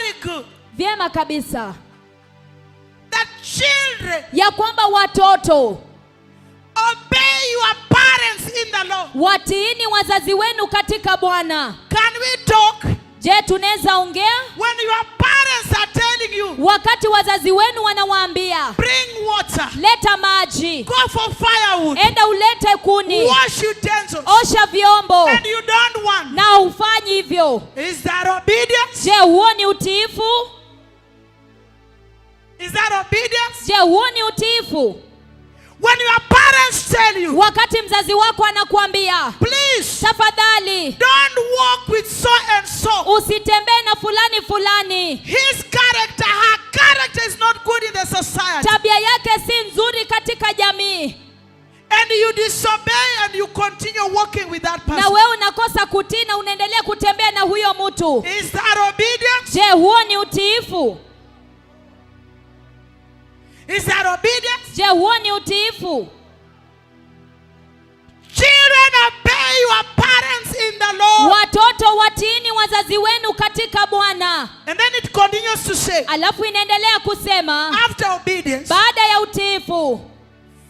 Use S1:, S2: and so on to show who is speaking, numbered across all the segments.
S1: very good.
S2: Vyema kabisa.
S1: That children
S2: Ya kwamba watoto
S1: obey your parents in the Lord.
S2: watiini wazazi wenu katika Bwana.
S1: Can we talk?
S2: Je, tunaweza ongea?
S1: When your parents are telling you,
S2: Wakati wazazi wenu wanawaambia,
S1: bring water,
S2: leta maji,
S1: go for firewood,
S2: enda ulete kuni,
S1: wash utensils,
S2: osha vyombo,
S1: and you don't want.
S2: na hufanyi hivyo.
S1: Is that obedience?
S2: Je, huo ni utiifu?
S1: Is that obedience?
S2: Je, huo ni utiifu?
S1: When your parents tell you,
S2: Wakati mzazi wako anakuambia,
S1: please
S2: tafadhali
S1: don't walk with so and so.
S2: usitembee na fulani fulani,
S1: His character, her character is not good in the society.
S2: tabia yake si nzuri katika jamii,
S1: And you disobey and you continue walking with that
S2: na
S1: person.
S2: wewe unakosa kutii na unaendelea kutembea na huyo mtu.
S1: Is that obedience?
S2: Je, huo ni utiifu?
S1: Is that obedience?
S2: Je, huo ni utiifu?
S1: Children, obey your parents in the Lord.
S2: Watoto watiini wazazi wenu katika Bwana.
S1: And then it continues to say,
S2: Alafu inaendelea kusema,
S1: after obedience,
S2: baada ya utiifu,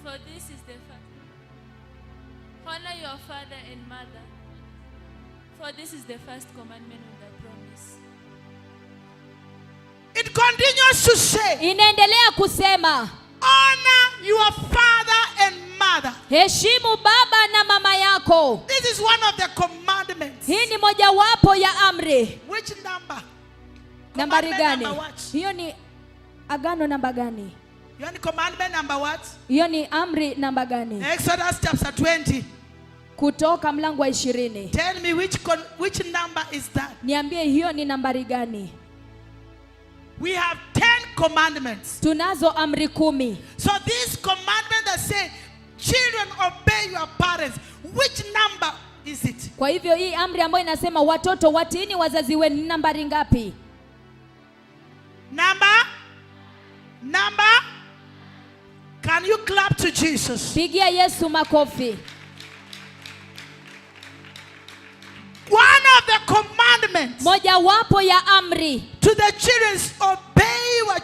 S3: For this is the fact. Honor your father and mother. For this is the first commandment with the promise.
S1: it continues to say,
S2: inaendelea kusema,
S1: honor your father and mother.
S2: heshimu baba na mama yako.
S1: This is one of the commandments.
S2: Hii ni mojawapo ya amri.
S1: Which number?
S2: Nambari
S1: Commandment
S2: gani?
S1: number what?
S2: Hiyo ni agano namba gani?
S1: You want commandment number what?
S2: Hiyo ni amri namba gani?
S1: Exodus chapter 20.
S2: Kutoka mlango wa 20.
S1: Tell me which number is that?
S2: Niambie hiyo ni nambari gani?
S1: We have 10 commandments.
S2: Tunazo amri 10.
S1: So this commandment that say, children obey your parents, which number is it?
S2: Kwa hivyo hii amri ambayo inasema watoto watiini wazazi wenu ni nambari ngapi?
S1: Number? Can you clap to Jesus?
S2: Pigia Yesu makofi.
S1: One of the commandments
S2: Mojawapo ya amri
S1: to the children is obey your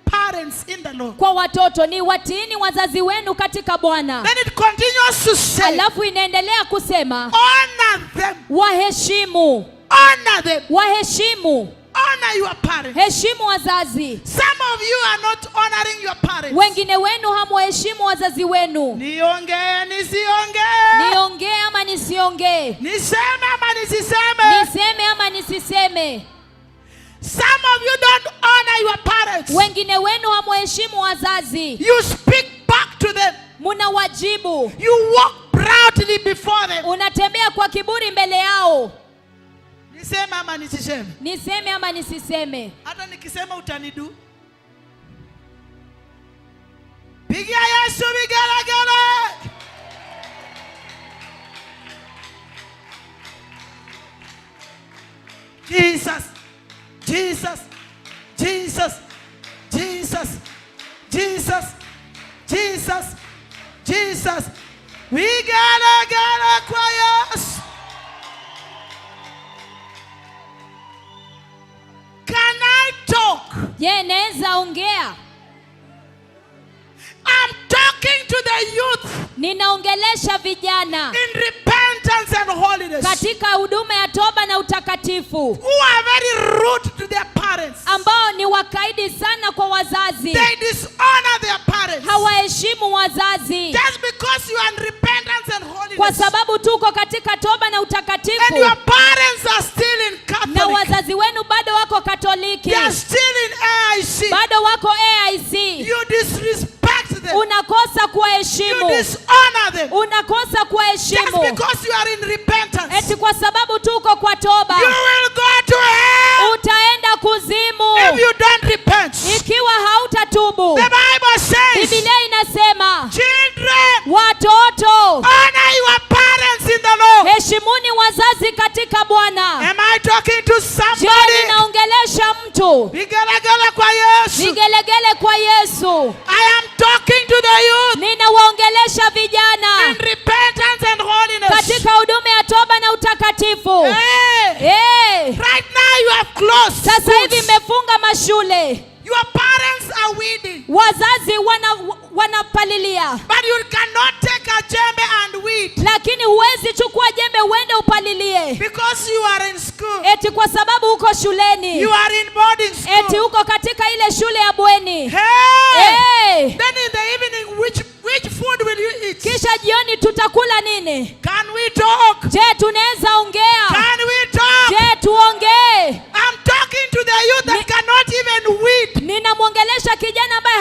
S1: parents in the Lord.
S2: kwa watoto ni watiini wazazi wenu katika Bwana.
S1: Then it continues to say,
S2: Alafu inaendelea kusema,
S1: honor them.
S2: waheshimu,
S1: Honor them.
S2: waheshimu,
S1: Honor your parents.
S2: heshimu wazazi.
S1: Some of you are not honoring your parents.
S2: Wengine wenu hamwaheshimu wazazi wenu.
S1: Niongee, nisiongee.
S2: Niongee ama nisiongee,
S1: Niseme ama nisiseme.
S2: niseme ama nisiseme.
S1: Some of you don't honor your parents.
S2: Wengine wenu hamwaheshimu wazazi.
S1: You speak back to them.
S2: Munawajibu,
S1: You walk proudly before them.
S2: unatembea kwa kiburi mbele yao.
S1: Niseme ama nisiseme.
S2: Niseme ama nisiseme.
S1: Hata nikisema utanidu. Pigia Yesu vigelegele. Jesus. Jesus. Jesus. Jesus. Jesus. Jesus. Jesus. Vigelegele kwa Yesu. Can I talk?
S2: Je, naweza ongea?
S1: I'm talking to the youth
S2: Ninaongelesha vijana
S1: in repentance and holiness
S2: katika huduma ya toba na utakatifu,
S1: who are very rude to their parents.
S2: ambao ni wakaidi sana kwa wazazi.
S1: They dishonor their parents.
S2: Hawaheshimu wazazi.
S1: Just because you are in repentance and
S2: Kwa
S1: holiness
S2: sababu tuko katika toba na
S1: and
S2: utakatifu,
S1: your parents are still in
S2: na
S1: Catholic,
S2: wazazi wenu bado wako Katoliki,
S1: they are still in AIC,
S2: bado wako AIC,
S1: you disrespect them,
S2: unakosa
S1: you
S2: kuwaheshimu,
S1: dishonor them
S2: unakosa
S1: just
S2: kuwaheshimu
S1: because you are in repentance.
S2: eti kwa sababu tuko kwa toba.
S1: You will go to hell
S2: Utaenda kuzimu
S1: if you don't repent.
S2: ikiwa hautatubu.
S1: The Bible says,
S2: Biblia inasema,
S1: children,
S2: watoto
S1: honor your parents in the Lord.
S2: heshimuni wazazi katika Bwana.
S1: Am I talking to
S2: Je,
S1: somebody?
S2: ninaongelesha mtu?
S1: Vigelegele kwa Yesu.
S2: Vigelegele kwa Yesu.
S1: I am talking to the youth
S2: Ninawaongelesha vijana
S1: in repentance and holiness.
S2: katika huduma ya toba na utakatifu.
S1: Hey,
S2: Hey,
S1: right now you have closed
S2: sasa hivi
S1: schools.
S2: mmefunga shule,
S1: Your parents are weeding.
S2: wazazi wanapalilia,
S1: But you cannot take a jembe and weed.
S2: lakini huwezi chukua jembe uende upalilie,
S1: Because you are in school.
S2: eti kwa sababu uko shuleni,
S1: You are in boarding
S2: eti
S1: school.
S2: uko katika ile shule ya bweni.
S1: Hey!
S2: Hey!
S1: Then in the evening, which food will you eat?
S2: Kisha jioni tutakula nini?
S1: Can we talk?
S2: Je, tunaweza ongea?
S1: Can we talk?
S2: Je, tuongee?
S1: I'm talking to the youth that cannot even weed.
S2: Ninamwongelesha kijana ambaye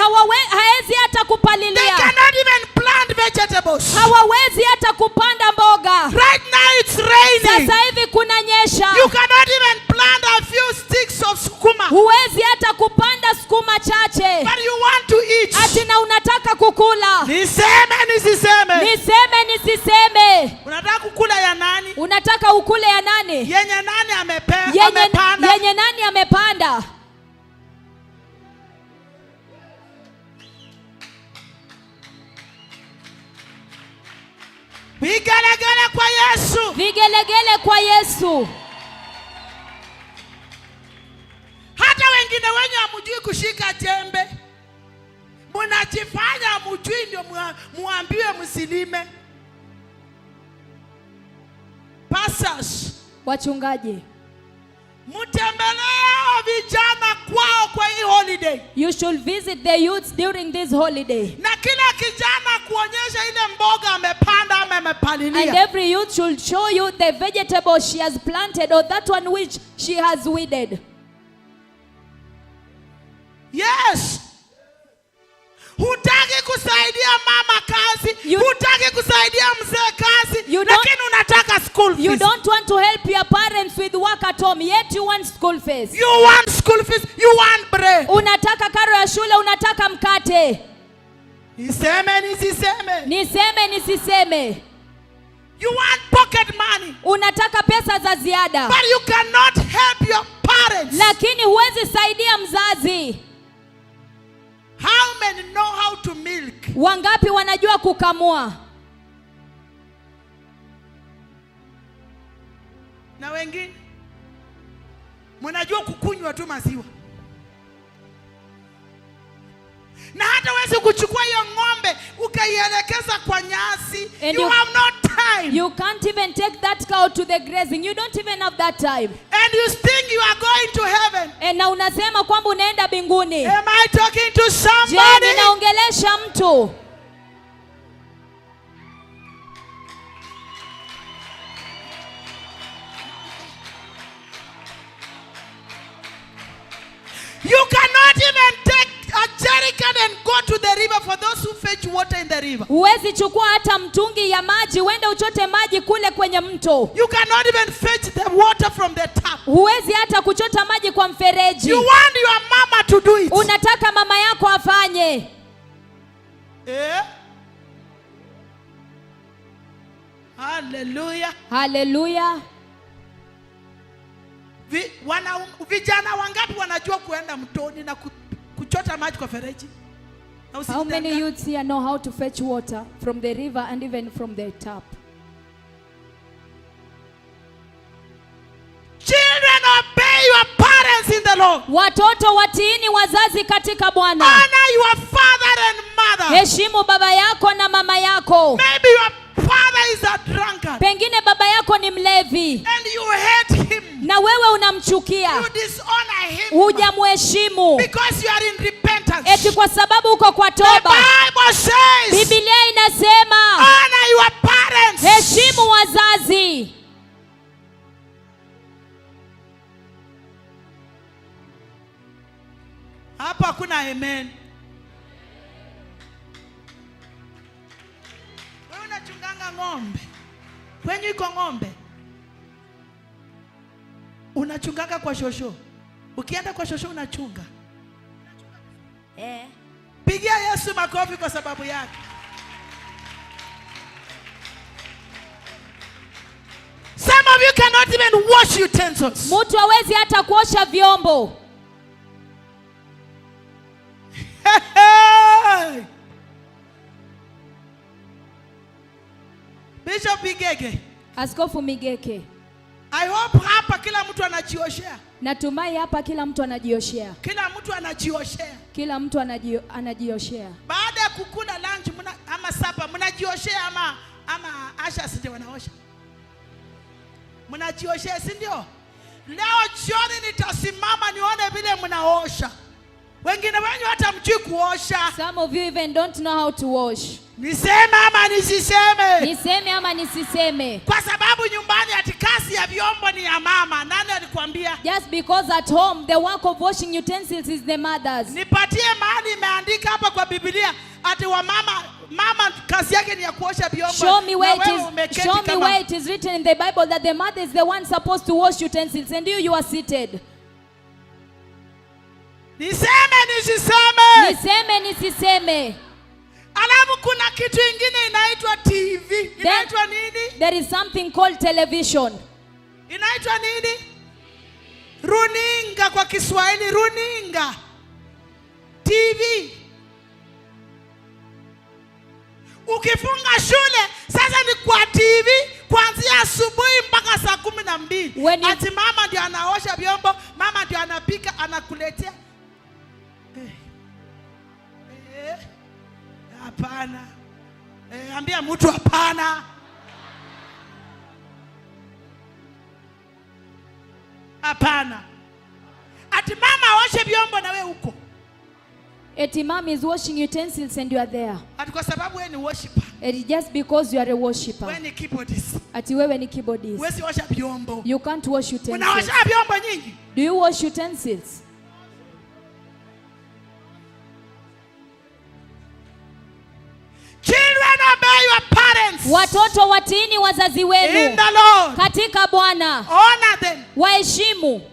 S2: haezi hata
S1: They
S2: kupalilia,
S1: cannot even plant vegetables.
S2: hawawezi hata kupanda mboga.
S1: Right now it's raining.
S2: Sasa hivi kunanyesha,
S1: You cannot even plant a few sticks of sukuma.
S2: huwezi hata kupanda sukuma chache,
S1: But you want to eat.
S2: ati na unataka kukula.
S1: Niseme nisiseme?
S2: Niseme nisiseme?
S1: Unataka kukula ya nani?
S2: Unataka ukule ya nani?
S1: Yenye nani amepanda?
S2: Yenye nani amepanda?
S1: Vigelegele kwa Yesu.
S2: Vigelegele kwa Yesu.
S1: Hata wengine wenye hamjui kushika jembe, mnajifanya hamjui ndio muambiwe msilime. Pastors,
S2: Wachungaji,
S1: mtembelee vijana kwao kwa hii holiday.
S2: you should visit the youths during this holiday.
S1: Na kila kijana kuonyesha ile mboga amepanda ama
S2: And
S1: amepalilia.
S2: every youth should show you the vegetable she has planted or that one which she has weeded.
S1: Yes. Hutaki kusaidia mama kazi, hutaki kusaidia mzee kazi, lakini unataka school fees.
S2: You don't want to help your parents with work at home, yet you want school fees.
S1: You want school fees, you want bread.
S2: Unataka karo ya shule, unataka mkate.
S1: Niseme nisiseme?
S2: Niseme nisiseme?
S1: You want pocket money.
S2: Unataka pesa za ziada.
S1: But you cannot help your parents.
S2: Lakini huwezi saidia mzazi.
S1: How many know how to milk?
S2: Wangapi wanajua kukamua?
S1: Na wengine mnajua kukunywa tu maziwa. Na hata wewe kuchukua hiyo ng'ombe ukaielekeza kwa nyasi. You have no time.
S2: You can't even take that cow to the grazing. You don't even have that time.
S1: And you think you are going to heaven.
S2: Na unasema kwamba unaenda mbinguni.
S1: Am I talking to somebody?
S2: Je, ninaongelesha mtu?
S1: You cannot even take a jerrycan and go to the river for those who fetch water in the river.
S2: Huwezi chukua hata mtungi ya maji uende uchote maji kule kwenye mto.
S1: You cannot even fetch the water from the tap.
S2: Huwezi hata kuchota maji kwa mfereji.
S1: You want your mama to do it.
S2: Unataka mama yako afanye.
S1: Hallelujah.
S2: Hallelujah.
S1: Vijana wangapi wanajua kuenda mtoni na kuchota maji kwa fereji?
S2: How many youths here know how to fetch water from the river and even from the tap?
S1: Children, obey your parents in the Lord.
S2: Watoto watiini wazazi katika Bwana.
S1: Honor your father and mother.
S2: Heshimu baba yako na mama yako.
S1: Maybe your father is a drunkard.
S2: Pengine baba yako ni mlevi.
S1: And you hate him.
S2: Na wewe unamchukia.
S1: You dishonor him.
S2: Hujamheshimu.
S1: Because you are in repentance.
S2: Eti kwa sababu uko kwa
S1: The
S2: toba.
S1: Bible says,
S2: Biblia inasema,
S1: honor your parents.
S2: heshimu wazazi.
S1: Hapa kuna amen. Wewe unachunganga ng'ombe. Kwenye iko ng'ombe. Unachunganga kwa shosho. Ukienda kwa shosho unachunga. Pigia Yesu makofi kwa sababu yake. Some of you cannot even wash utensils.
S2: Mtu hawezi hata kuosha vyombo.
S1: Bishop Migeke.
S2: Askofu Migeke.
S1: I hope hapa kila mtu anajioshea.
S2: Natumai hapa kila mtu anajioshea.
S1: Kila mtu anajioshea.
S2: Kila mtu anajioshea.
S1: Baada ya kukula lunch ama supper mnajioshea ama asha sije wanaosha. Mnajioshea, si ndio? Leo jioni nitasimama nione vile mnaosha. Wengine wenyu hata mjui kuosha.
S2: Some of you even don't know how to wash.
S1: Niseme ama nisiseme?
S2: Niseme ama nisiseme?
S1: Kwa sababu nyumbani ati kazi ya vyombo ni ya mama. Nani alikwambia?
S2: Just because at home the work of washing utensils is the mother's.
S1: Nipatie mahali imeandika hapa kwa Biblia ati wa mama kazi yake ni ya kuosha vyombo.
S2: Show me where it is written in the Bible that the mother is the one supposed to wash utensils and you are seated.
S1: Niseme nisiseme?
S2: Niseme nisiseme?
S1: Alafu kuna kitu ingine inaitwa TV. Inaitwa nini?
S2: There is something called television.
S1: Inaitwa nini? Runinga kwa Kiswahili, runinga. TV. Ukifunga shule sasa ni kwa TV kuanzia asubuhi mpaka saa 12. Ati mama ndio anaosha vyombo, mama ndio anapika, anakuletea. Hapana. Ambia mtu hapana. Hapana. Ati mama aoshe vyombo na wewe huko.
S2: Eti mom is washing utensils and you are there.
S1: Ati kwa sababu wewe ni worshiper.
S2: It just because you are a worshipper.
S1: Wewe ni keyboardist.
S2: Ati wewe ni keyboardist.
S1: Wewe si osha vyombo.
S2: You can't wash utensils.
S1: Unaosha vyombo nyingi?
S2: Do you wash utensils?
S1: Children, obey your parents.
S2: Watoto watiini wazazi wenu.
S1: In the Lord.
S2: Katika Bwana.
S1: Honor them.
S2: Waheshimu.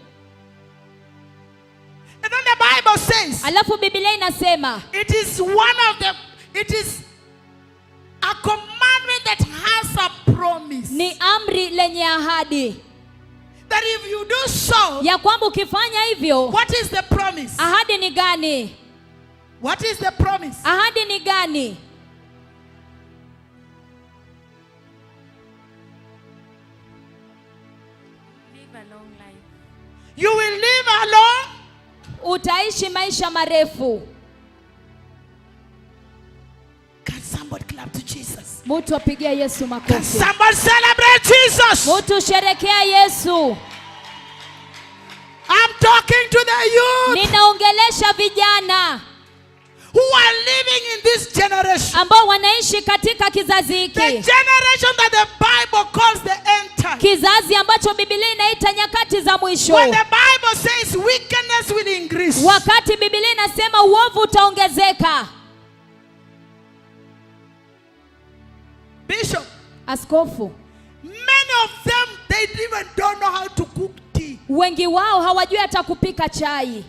S1: And then the Bible says,
S2: alafu Biblia inasema,
S1: it is a commandment that has a promise.
S2: Ni amri lenye ahadi.
S1: That if you do so,
S2: ya kwamba ukifanya hivyo,
S1: what is the promise?
S2: Ahadi ni gani?
S1: What is the promise?
S2: Ahadi ni gani?
S3: Live a long life.
S1: You will live a long.
S2: Utaishi maisha marefu.
S1: Can somebody clap to Jesus?
S2: Mtu apigia Yesu makofi.
S1: Can somebody celebrate Jesus?
S2: Mtu sherekea Yesu.
S1: I'm talking to the youth.
S2: Ninaongelesha vijana
S1: who are living in this generation.
S2: ambao wanaishi katika kizazi hiki.
S1: The generation that the Bible calls the end time.
S2: Kizazi ambacho Biblia inaita nyakati za mwisho.
S1: When the Bible says wickedness will increase.
S2: Wakati Biblia inasema uovu utaongezeka.
S1: Bishop.
S2: Askofu.
S1: Many of them, they even don't know how to cook tea.
S2: Wengi wao hawajui hata kupika chai.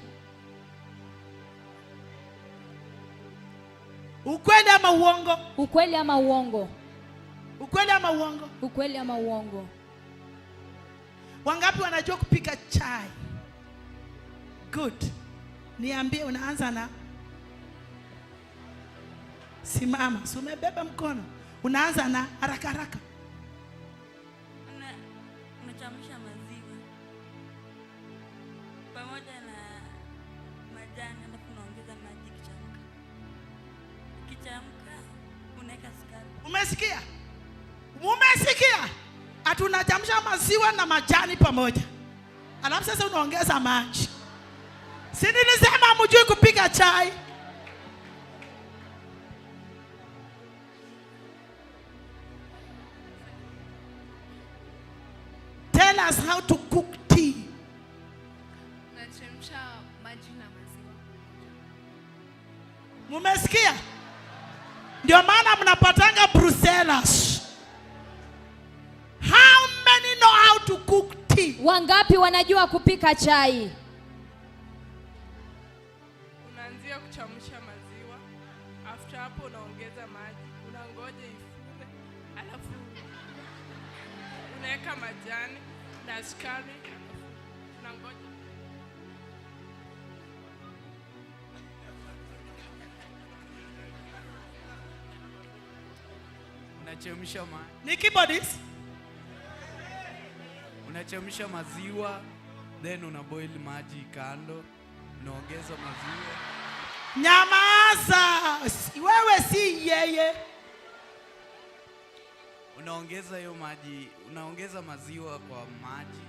S1: Ukweli ama uongo?
S2: Ukweli ama uongo?
S1: Ukweli ama uongo?
S2: Ukweli ama uongo?
S1: Wangapi wanajua kupika chai? Good. Niambie unaanza na simama. Si umebeba mkono. Unaanza na haraka haraka.
S3: Unachemsha maziwa pamoja na majani, alafu unaongeza maji kichemka. Kichemka unaweka sukari.
S1: Umesikia? Umesikia? Ati unachemsha maziwa na majani pamoja. Alafu sasa unaongeza maji. Si nilisema hamjui kupika chai? Tell us how to cook tea.
S4: Nachemsha maji na maziwa.
S1: Mumesikia? Ndio maana mnapatanga Brussels. How many know how to cook tea?
S2: Wangapi wanajua kupika chai?
S4: Unaanzia kuchemsha maziwa. After hapo unaongeza maji. Unangoja ifure. Alafu unaweka majani na sukari. Unangoja.
S5: Unachemsha maji.
S1: Ni keyboardist?
S5: unachemsha maziwa, then unaboil maji kando, unaongeza maziwa.
S1: Nyamaza, wewe si yeye.
S5: Unaongeza hiyo maji, unaongeza maziwa kwa maji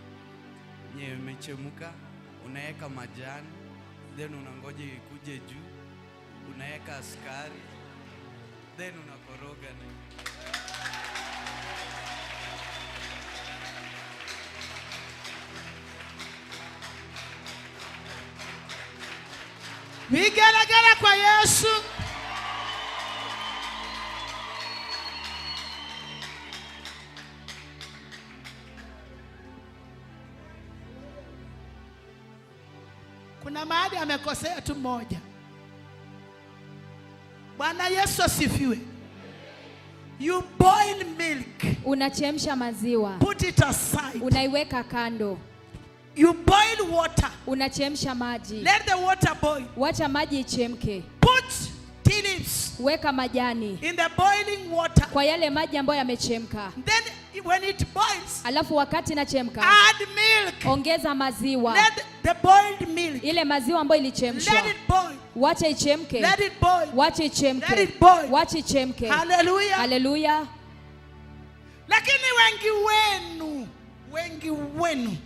S5: yenye imechemka, unaweka majani, then unangoja ikuje juu, unaweka sukari, then unakoroga na
S1: vigelegele kwa Yesu. Kuna mahali amekosea tu moja. Bwana Yesu asifiwe. You boil milk.
S2: Unachemsha maziwa.
S1: Put it aside.
S2: Unaiweka kando.
S1: You boil water.
S2: Unachemsha maji.
S1: Let the water boil.
S2: Wacha maji ichemke.
S1: Put tea leaves.
S2: Weka majani
S1: In the boiling water.
S2: kwa yale maji ambayo yamechemka.
S1: Then when it boils,
S2: Alafu wakati inachemka,
S1: add milk.
S2: ongeza maziwa.
S1: Let the boiled milk.
S2: Ile maziwa ambayo ilichemshwa,
S1: Let it boil.
S2: wacha ichemke.
S1: Let it boil.
S2: Wacha
S1: Let
S2: ichemke.
S1: it boil.
S2: Wacha ichemke.
S1: Hallelujah.
S2: Haleluya.
S1: Lakini wengi wenu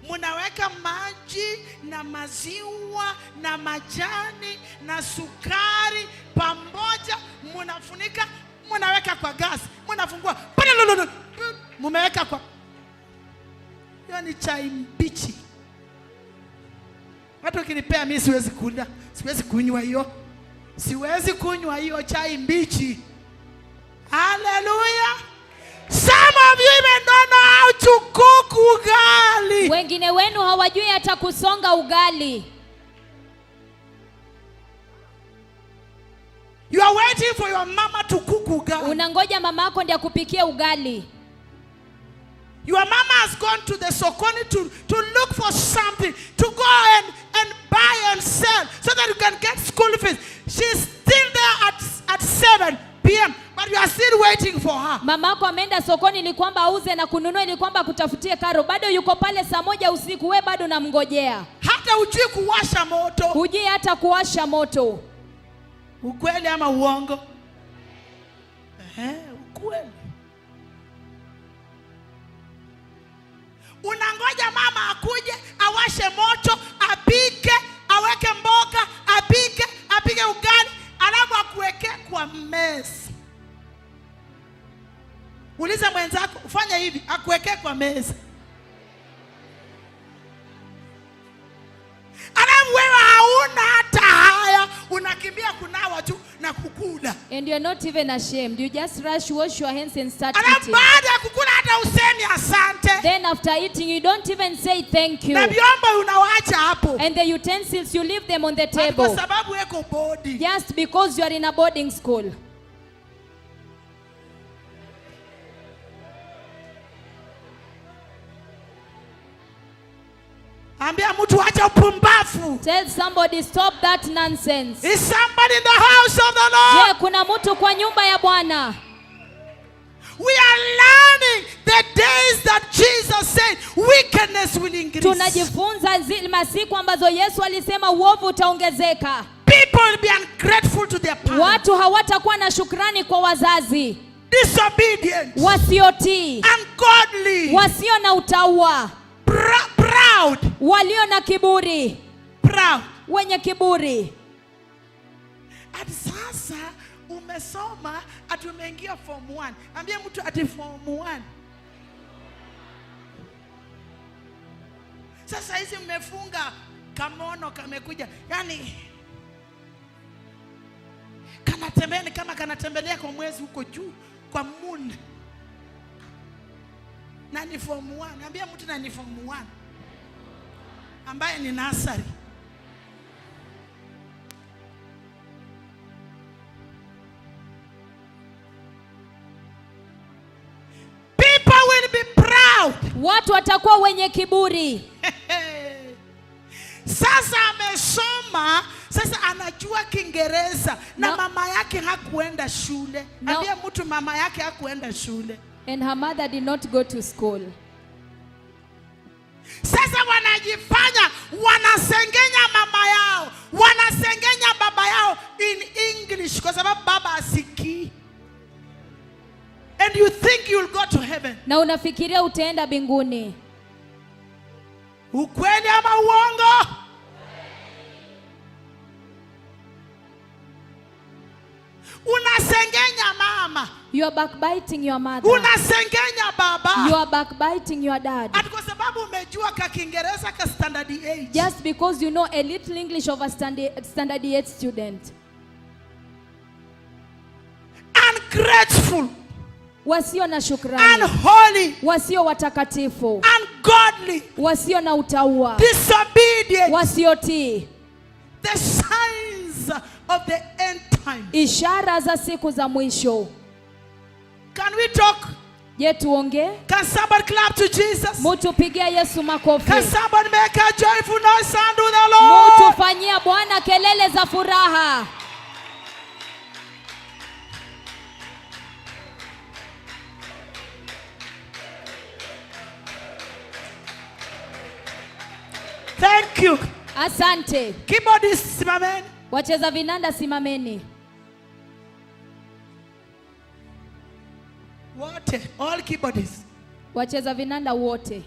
S1: munaweka maji na maziwa na majani na sukari pamoja, munafunika, munaweka kwa gas, munafungua, mumeweka kwa. Hiyo ni chai mbichi. Watu kinipea mimi siwezi kula, siwezi kunywa hiyo. Siwezi kunywa hiyo chai mbichi. Hallelujah. Some of you even don't know how to cook ugali.
S2: Wengine wenu hawajui hata kusonga ugali.
S1: You are waiting for your mama to cook ugali.
S2: Unangoja mama yako ndiye akupikie ugali.
S1: Your mama has gone to the sokoni to look for something, to go and buy and sell so that you can get school fees. She's still there at 7 p.m. but you are still waiting for her.
S2: Mama yako ameenda sokoni ili kwamba auze na kununua ili kwamba kutafutie karo. Bado yuko pale saa 1 usiku, we bado namngojea.
S1: Hata hujui kuwasha moto.
S2: Hujui hata kuwasha moto.
S1: Ukweli ama uongo? Ukweli. Unangoja mama akuje, awashe moto, apike, aweke mboga, apike ugali, alafu akuweke kwa meza. Uliza mwenzako, ufanye hivi, akuweke kwa meza. Alafu wewe hauna hata haya, unakimbia kunawa tu na kukula.
S2: And you're not even ashamed. You just rush, wash your hands and start
S1: Alafu
S2: eating.
S1: baada ya kukula hata usemi asante.
S2: Then after eating, you don't even say thank you.
S1: Na vyombo unawaacha hapo.
S2: And the utensils, you leave them on the
S1: Kwa
S2: table.
S1: sababu weko body.
S2: Just because you are in a boarding school.
S1: Ambia mtu acha upumbavu.
S2: Tell somebody, stop that nonsense.
S1: Is somebody in the house of the Lord?
S2: Je, kuna mtu kwa nyumba ya Bwana?
S1: We are learning the days that Jesus said wickedness will increase.
S2: Tunajifunza zile masiku ambazo Yesu alisema uovu utaongezeka.
S1: People will be ungrateful to their parents.
S2: Watu hawatakuwa na shukrani kwa wazazi.
S1: Disobedient.
S2: Wasiotii.
S1: Ungodly.
S2: Wasio na utaua.
S1: Proud.
S2: Walio na kiburi.
S1: Proud.
S2: Wenye kiburi.
S1: At sasa umesoma ati umeingia form 1. Ambia mtu ati form 1. Sasa hizi mmefunga kamono kamekuja. Yaani kanatembea ni kama kanatembelea kwa mwezi huko juu kwa moon. Na ni form 1. Ambia mtu na ni form 1. Ambaye ni nursery. People will be proud.
S2: Watu watakuwa wenye kiburi.
S1: Sasa amesoma, sasa anajua Kiingereza na
S2: No.
S1: mama yake hakuenda shule.
S2: No.
S1: Ambia mtu mama yake hakuenda shule.
S2: And her mother did not go to school.
S1: wanajifanya wanasengenya mama yao, wanasengenya baba yao in English kwa sababu baba asikii. And you think you'll go to heaven.
S2: Na unafikiria utaenda mbinguni.
S1: Ukweli ama uongo? Unasengenya mama.
S2: You are backbiting your mother.
S1: Unasengenya baba.
S2: You are backbiting your dad.
S1: Ati kwa sababu umejua ka Kiingereza ka standard 8.
S2: Just because you know a little English of a standard 8 student.
S1: Ungrateful.
S2: Wasio na shukrani.
S1: Unholy.
S2: Wasio watakatifu.
S1: Ungodly.
S2: Wasio na utaua.
S1: Disobedient.
S2: Wasiotii.
S1: The signs of the end time.
S2: Ishara za siku za mwisho.
S1: Can we talk?
S2: Je, tuongee?
S1: Can somebody clap to Jesus?
S2: Mtu pigia Yesu makofi.
S1: Can somebody make a joyful noise unto the Lord?
S2: Mtu fanyia Bwana kelele za furaha.
S1: Thank you.
S2: Asante.
S1: Keyboardists, simameni.
S2: Wacheza vinanda simameni.
S1: Wote, all keyboardists.
S2: Wacheza vinanda wote.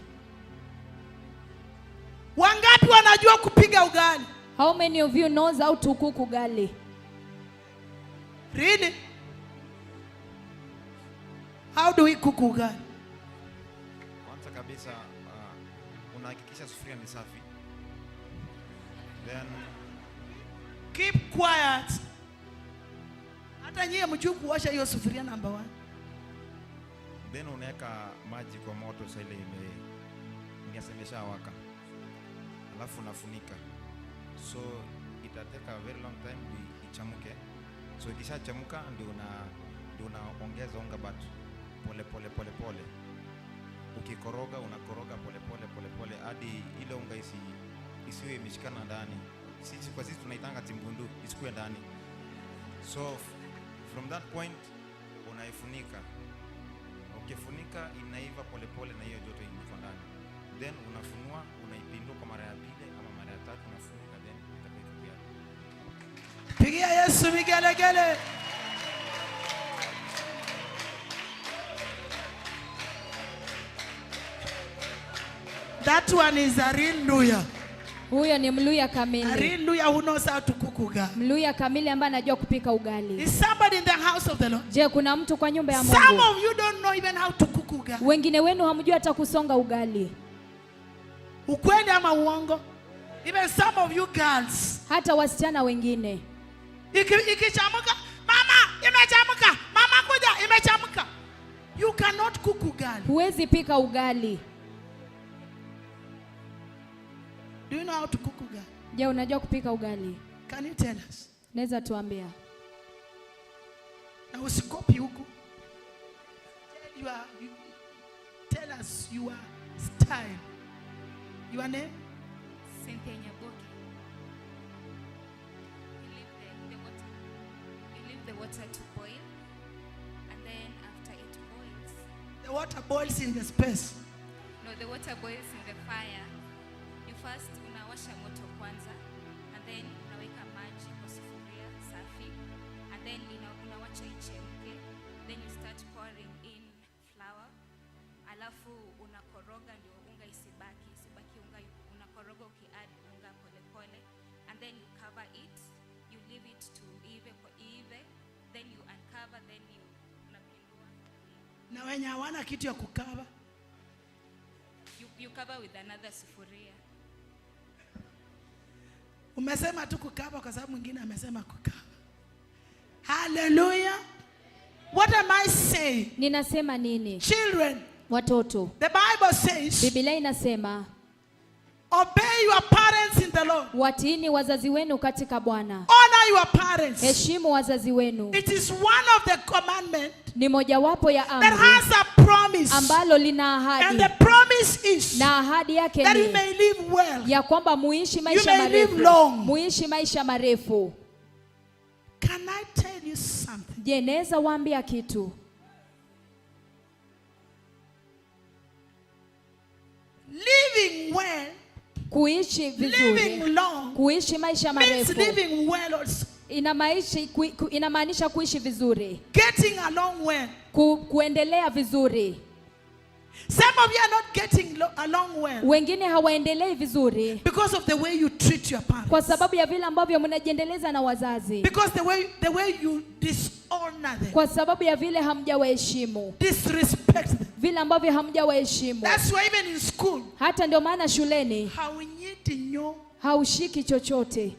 S1: Wangapi wanajua kupiga ugali?
S2: How many of you knows how to cook ugali?
S1: Really? How do we cook ugali?
S6: Kwanza kabisa unahakikisha sufuria ni safi. Then
S1: keep quiet. Hata nyie mjue kuosha hiyo sufuria number 1.
S6: Then unaweka maji kwa moto sasa ile inasemesha waka. Alafu unafunika. So itateka a very long time ichamuke. So ikishachamuka ndio unaongeza unga but pole. Ukikoroga unakoroga pole hadi ile unga isiwe imeshikana ndani. Sisi tunaitanga timbundu isikue ndani. So from that point unaifunika. Ukifunika inaiva pole na hiyo joto iko ndani. Then unafunua, unaipindua kwa mara ya pili ama mara ya tatu, unafunika then itakuwa.
S1: Pigia Yesu vigelegele. That one is a real Luya.
S2: Huyo ni Mluya
S1: A
S2: kamili.
S1: real Luya who knows how to cook ugali.
S2: Mluya kamili ambaye anajua kupika ugali.
S1: Is somebody in the house of the Lord?
S2: Je, kuna mtu kwa nyumba ya
S1: Some
S2: Mungu?
S1: of you don't know even how to cook ugali.
S2: Wengine wenu hamjui hata kusonga ugali.
S1: Ukweli ama uongo? Even some of you girls.
S2: Hata wasichana wengine.
S1: Ikichamuka, mama imechamuka, mama kuja imechamuka. You cannot cook ugali.
S2: Huwezi pika ugali.
S1: Do you know how to cook ugali?
S2: Je, unajua kupika ugali?
S1: Can you tell us?
S2: Naweza tuambia.
S1: Na usikopi huku. Tell us your style. Your name?
S3: Cynthia Nyaboke. You leave the water to boil, and then after it boils,
S1: The water boils in the space.
S3: no, the water boils in the fire. You first unawasha moto kwanza, and then unaweka maji kwa sufuria safi, and then unawacha ichemke, then you start pouring in flour, alafu unakoroga ndio unga isibaki unga, unakoroga ukiadd unga pole, and then you cover it, you leave it to ive, then you uncover, then you unapindua.
S1: Na wenye hawana kitu ya kukava.
S3: You cover with another sufuria.
S1: Umesema tu kukava kwa sababu mwingine amesema kukava. Hallelujah. What am I saying?
S2: Ninasema nini?
S1: Children.
S2: Watoto.
S1: The Bible says,
S2: Biblia inasema,
S1: obey your parents in the Lord.
S2: watiini wazazi wenu katika Bwana.
S1: Honor your parents.
S2: Heshimu wazazi wenu.
S1: It is one of the commandments
S2: Ni mojawapo ya
S1: that
S2: amri
S1: has a promise.
S2: ambalo lina
S1: And
S2: ahadi.
S1: the promise is
S2: Na ahadi yake
S1: that you
S2: ni
S1: may live well.
S2: ya kwamba muishi maisha
S1: may live
S2: marefu.
S1: long.
S2: Muishi maisha marefu.
S1: Can I tell you something?
S2: Je, naweza waambia kitu?
S1: Living well
S2: Kuishi vizuri,
S1: Living long
S2: kuishi maisha
S1: means
S2: marefu,
S1: living well also.
S2: inamaanisha kuishi vizuri,
S1: Getting along well.
S2: kuendelea vizuri.
S1: Some of you are not getting along well
S2: Wengine hawaendelei vizuri
S1: because of the way you treat your parents.
S2: kwa sababu ya vile ambavyo mnajiendeleza na wazazi,
S1: Because the way you dishonor them,
S2: kwa sababu ya vile hamjawaheshimu,
S1: disrespect them.
S2: vile ambavyo hamjawaheshimu.
S1: That's why even in school,
S2: Hata ndio maana shuleni
S1: haunyiti
S2: haushiki chochote,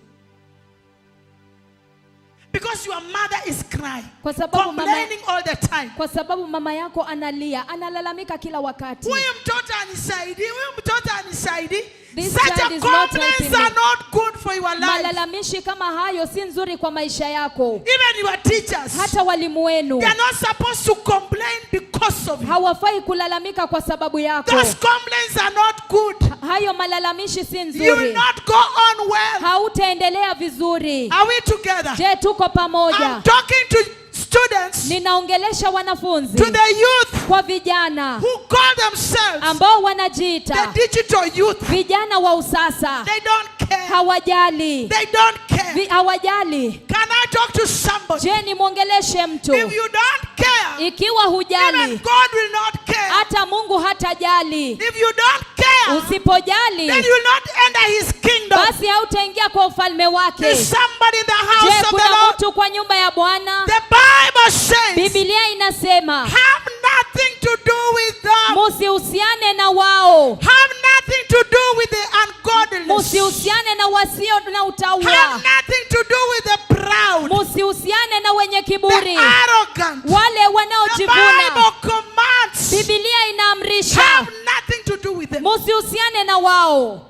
S1: because your mother is crying,
S2: kwa sababu
S1: complaining all the time.
S2: kwa sababu mama yako analia, analalamika kila wakati.
S1: Huyu mtoto anisaidii, huyu mtoto anisaidii.
S2: This
S1: Such
S2: child
S1: a
S2: is not
S1: complaints
S2: helping
S1: are
S2: me.
S1: not good for your life.
S2: Malalamishi kama hayo si nzuri kwa maisha yako.
S1: Even your teachers,
S2: Hata walimu wenu
S1: they are not supposed to complain because of you.
S2: hawafai kulalamika kwa sababu yako.
S1: Those complaints are not good.
S2: Hayo malalamishi si
S1: You will
S2: nzuri,
S1: not go on well.
S2: hautaendelea vizuri.
S1: Are we together?
S2: Je, tuko
S1: I'm
S2: pamoja?
S1: talking to students,
S2: Ninaongelesha wanafunzi,
S1: to the youth
S2: kwa vijana
S1: who call themselves
S2: ambao wanajiita
S1: the digital youth.
S2: vijana wa usasa.
S1: They don't care.
S2: Hawajali,
S1: They don't care.
S2: hawajali.
S1: Can I talk to somebody?
S2: Je, nimwongeleshe mtu?
S1: If you don't care,
S2: Ikiwa
S1: even
S2: hujali,
S1: God will not care.
S2: hata Mungu hatajali.
S1: If you don't care,
S2: Usipojali,
S1: then you will not enter his kingdom.
S2: basi hautaingia kwa ufalme wake.
S1: Is somebody in the house
S2: Je,
S1: of the
S2: kuna
S1: Lord?
S2: mtu kwa nyumba ya Bwana?
S1: The Bible says,
S2: Biblia inasema
S1: have nothing to do with them.
S2: musihusiane na wao,
S1: Have nothing to do with the ungodliness.
S2: musihusiane na wasio na
S1: Have
S2: utaua,
S1: nothing to do with the proud,
S2: musihusiane na wenye
S1: the
S2: kiburi,
S1: arrogant.
S2: wale
S1: The
S2: wanaojivuna.
S1: Bible commands,
S2: Biblia inaamrisha
S1: have nothing to do with them.
S2: musihusiane na wao.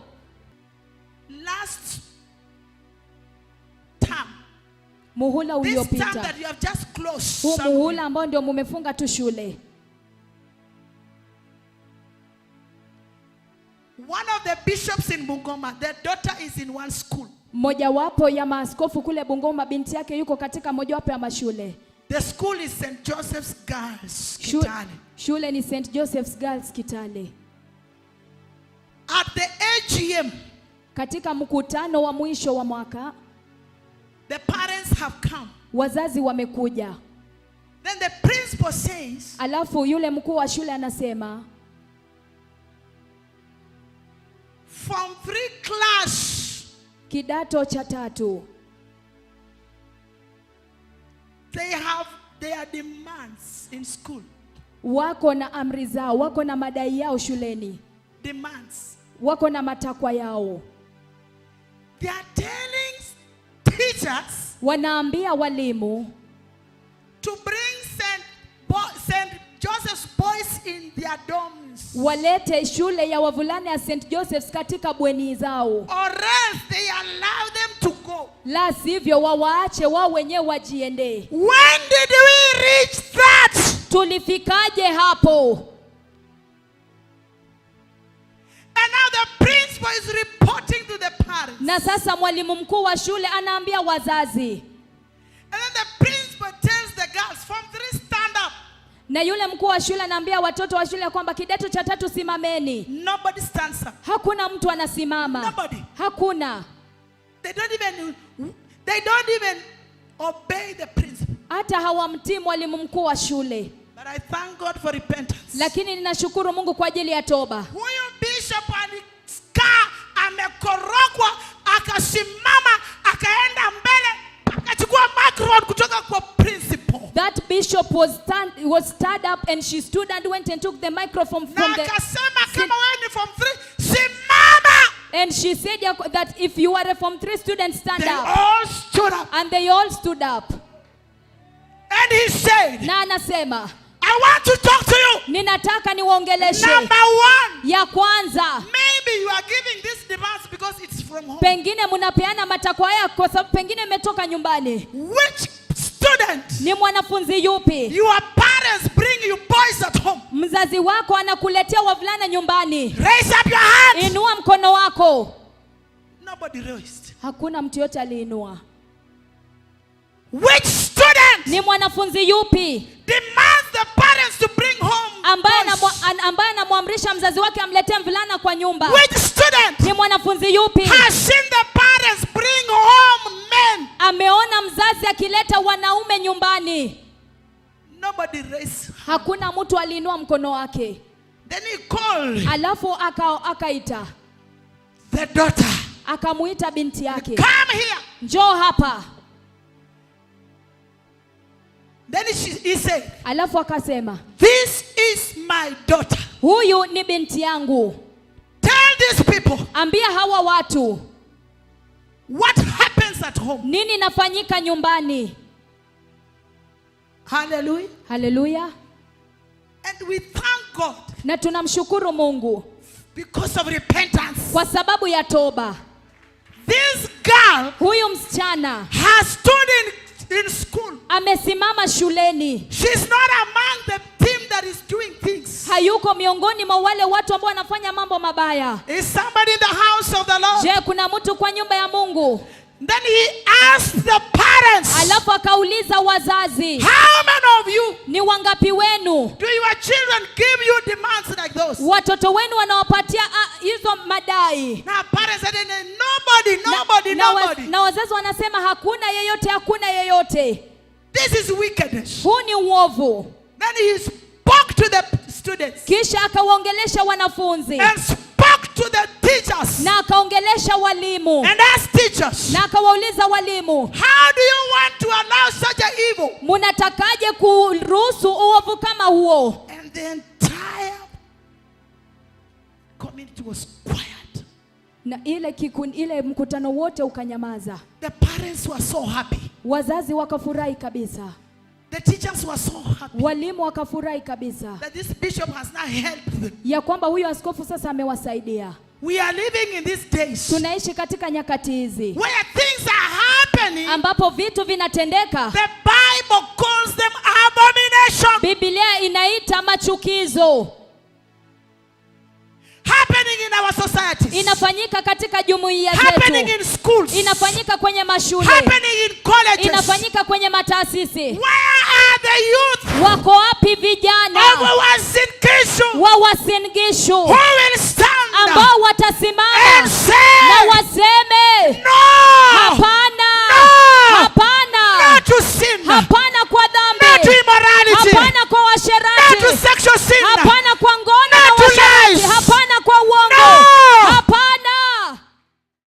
S1: Last term,
S2: Muhula
S1: this term
S2: uliopita,
S1: that you have just closed,
S2: huu
S1: somewhere,
S2: muhula ambao ndio mumefunga tu shule,
S1: one of the bishops in Bungoma, their daughter is in one school.
S2: mojawapo ya maaskofu kule Bungoma, binti yake yuko katika mojawapo ya mashule.
S1: The school is St. Joseph's Girls,
S2: Shu-
S1: Kitale.
S2: Shule ni St. Joseph's Girls Kitale.
S1: At the AGM,
S2: Katika mkutano wa mwisho wa mwaka,
S1: the parents have come.
S2: wazazi wamekuja.
S1: Then the principal says,
S2: Alafu yule mkuu wa shule anasema
S1: Form 3 class,
S2: kidato cha 3
S1: they have their demands in school.
S2: wako na amri zao, wako na madai yao shuleni,
S1: Demands.
S2: wako na matakwa yao.
S1: They are telling teachers
S2: Wanaambia walimu
S1: to bring St. Joseph's boys in their dorms,
S2: walete shule ya wavulana ya St. Joseph's katika bweni zao,
S1: or else they allow them to go.
S2: la sivyo wawaache wao wenyewe wajiendee.
S1: When did we reach that?
S2: Tulifikaje hapo?
S1: And now the principal is reporting to the parents.
S2: Na sasa mwalimu mkuu wa shule anaambia wazazi,
S1: And then the principal tells the girls, Form 3 stand up.
S2: na yule mkuu wa shule anaambia watoto wa shule kwamba kidato cha 3 simameni.
S1: Nobody stands up.
S2: Hakuna mtu anasimama.
S1: Nobody.
S2: Hakuna.
S1: They don't even obey the principal.
S2: Hata hawamtii mwalimu mkuu wa shule.
S1: But I thank God for repentance.
S2: Lakini ninashukuru Mungu kwa ajili ya toba.
S1: Huyu bishop alikaa amekorogwa, akasimama, akaenda mbele, akachukua microphone kutoka kwa principal.
S2: That bishop was stood up and she stood and went and took the microphone
S1: Na
S2: from the,
S1: akasema kama wewe ni Form 3, simama.
S2: and she said that if you are a Form 3 student, stand
S1: They
S2: up.
S1: all stood up.
S2: And they all stood up.
S1: And he said,
S2: Na anasema,
S1: I want to talk to you.
S2: ninataka niwaongeleshe.
S1: Number 1,
S2: Ya kwanza,
S1: maybe you are giving these demands because it's from home.
S2: pengine mnapeana matakwa yako kwa sababu pengine imetoka nyumbani.
S1: Which student?
S2: Ni mwanafunzi yupi?
S1: Your parents bring you boys at home.
S2: Mzazi wako anakuletea wavulana nyumbani.
S1: Raise up your hand.
S2: Inua mkono wako.
S1: Nobody raised.
S2: Hakuna mtu yote aliinua.
S1: Which student
S2: Ni mwanafunzi yupi
S1: demands the parents to bring home
S2: ambaye
S1: boys?
S2: anamwamrisha mzazi wake amletee mvulana kwa nyumba?
S1: Which student student
S2: Ni mwanafunzi yupi
S1: has seen the parents bring home men?
S2: ameona mzazi akileta wanaume nyumbani?
S1: Nobody raised.
S2: Hakuna mtu aliinua mkono wake.
S1: Then he called
S2: Alafu akaita,
S1: the daughter.
S2: akamuita binti yake,
S1: Come here.
S2: njoo hapa.
S1: Then he said,
S2: Alafu akasema,
S1: this is my daughter.
S2: huyu ni binti yangu.
S1: Tell these people
S2: Ambia hawa watu
S1: what happens at home.
S2: nini nafanyika nyumbani.
S1: Hallelujah.
S2: Haleluya.
S1: And we thank God
S2: Na tunamshukuru Mungu
S1: because of repentance.
S2: kwa sababu ya toba.
S1: This girl
S2: Huyu msichana
S1: has stood in school.
S2: amesimama shuleni.
S1: She's not among the team that is doing things.
S2: Hayuko miongoni mwa wale watu ambao wanafanya mambo mabaya.
S1: Is somebody in the house of the Lord?
S2: Je, kuna mtu kwa nyumba ya Mungu?
S1: Then he asked the parents,
S2: Alafu akauliza wazazi,
S1: how many of you
S2: ni wangapi wenu
S1: do your children give you demands like those?
S2: watoto wenu wanawapatia hizo madai?
S1: Now parents said, nobody.
S2: Na wazazi wanasema hakuna yeyote, hakuna yeyote.
S1: This is wickedness.
S2: Huu ni uovu.
S1: Then he spoke to the students
S2: Kisha akawaongelesha wanafunzi
S1: and spoke to the teachers
S2: na akaongelesha walimu
S1: and asked teachers,
S2: na akawauliza walimu,
S1: how do you want to allow such a evil?
S2: munatakaje kuruhusu uovu kama huo?
S1: And the entire community was quiet.
S2: Na ile mkutano wote ukanyamaza.
S1: The parents were so happy.
S2: Wazazi wakafurahi kabisa.
S1: The teachers were so happy
S2: Walimu wakafurahi kabisa
S1: that this bishop has now helped them.
S2: ya kwamba huyu askofu sasa amewasaidia.
S1: We are living in these days
S2: Tunaishi katika nyakati hizi
S1: where things are happening.
S2: ambapo vitu vinatendeka.
S1: The Bible calls them abomination.
S2: Biblia inaita machukizo.
S1: Happening in our societies.
S2: Inafanyika katika jumuiya
S1: Happening
S2: zetu.
S1: in schools.
S2: Inafanyika kwenye mashule.
S1: Happening in colleges.
S2: Inafanyika kwenye mataasisi.
S1: Where are the youth
S2: Wako wapi vijana
S1: of Uasin Gishu
S2: wa Uasin Gishu
S1: who will stand
S2: ambao watasimama
S1: and say,
S2: na waseme
S1: no